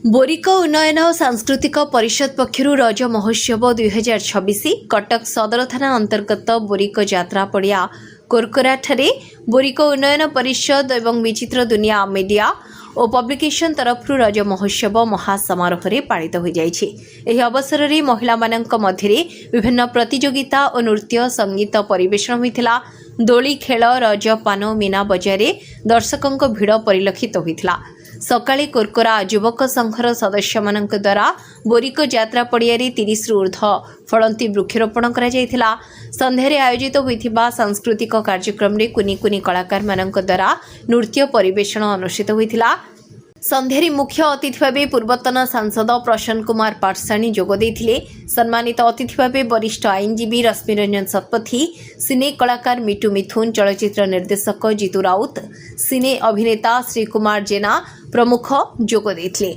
Boric उन्नयन और सांस्कृतिक परिषद पक्षरु रज महोत्सव 2026 कटक सदर थाना अंतर्गत बोरिक यात्रा पड़िया कोरकोरा ठारे बोरिक उन्नयन परिषद एवं विचित्र दुनिया मीडिया और पब्लिकेशन तरफ रज महोत्सव महासमारोह रे पालित हो जाइछि। एही अवसर रे महिला मानक मध्यरे विभिन्न प्रतियोगिता और नृत्य संगीत परिवेषण होइथिला। दोली खेल रज पान मीना बजारे दर्शकों भिड़ परिलक्षित होइथिला। सकाळे कोरकोरा युवक संघर सदस्य मानक द्वारा बोरिक यात्रा पड़िया 30 रु ऊर्ध्व फलंती वृक्षरोपण करा जायथिला। संध्यारे आयोजित होइथिबा सांस्कृतिक कार्यक्रम रे कुनी कुनी कलाकार मानक द्वारा नृत्य परिवेषण अनुष्ठित होइथिला। संध्यारे मुख्य अतिथि भावे पूर्वतन सांसद प्रसन्न कुमार पाटसाणी जोग देथिले। सम्मानित अतिथि भावे वरिष्ठ आईनजीवी रश्मिरंजन शतपथी, सिने कलाकार मिटू मिथुन, चलचित्र निर्देशक जीतू राउत, सिने अभिनेता श्री कुमार जेना प्रमुख जोग देथिले।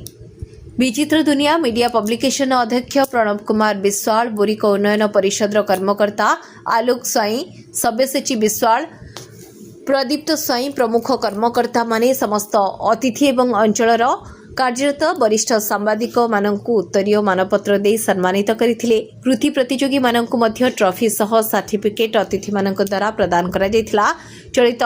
विचित्र दुनिया मीडिया पब्लिकेशन अध्यक्ष प्रणव कुमार विश्वाल, बोरिक उन्नयन परिषद कर्मकर्ता आलोक स्वाई, सब्यसाची विश्वाल, प्रदीप्त स्वाई प्रमुख कर्मकर्ता माने समस्त अतिथि एवं अंचलर कार्यरत वरिष्ठ सांबादिक मानकु उत्तरीय मानपत्र दे सम्मानित करथिले। कृति प्रतियोगी मानकु मध्य ट्रॉफी सह सर्टिफिकेट अतिथि मानक द्वारा प्रदान करा जायथिला। चलित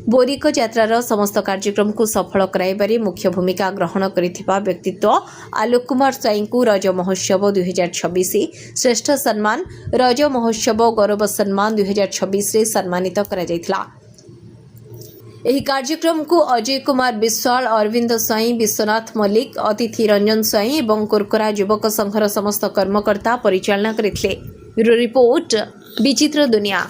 बोरिक यात्रार समस्त कार्यक्रम को सफल कराइबारे मुख्य भूमिका ग्रहण करिथिबा व्यक्तित्व आलोक कुमार स्वाई को रज महोत्सव 2026 श्रेष्ठ सम्मान रज महोत्सव गौरव सम्मान 2026 रे सम्मानित करा जायथिला। एही कार्यक्रम को अजय कुमार विश्वाल, अरविंद स्वाई, विश्वनाथ मल्लिक, अतिथि रंजन स्वाई एवं कोरकोरा युवक संघर समस्त कर्मकर्ता परिचालना करथिले। ब्यूरो रिपोर्ट विचित्र दुनिया।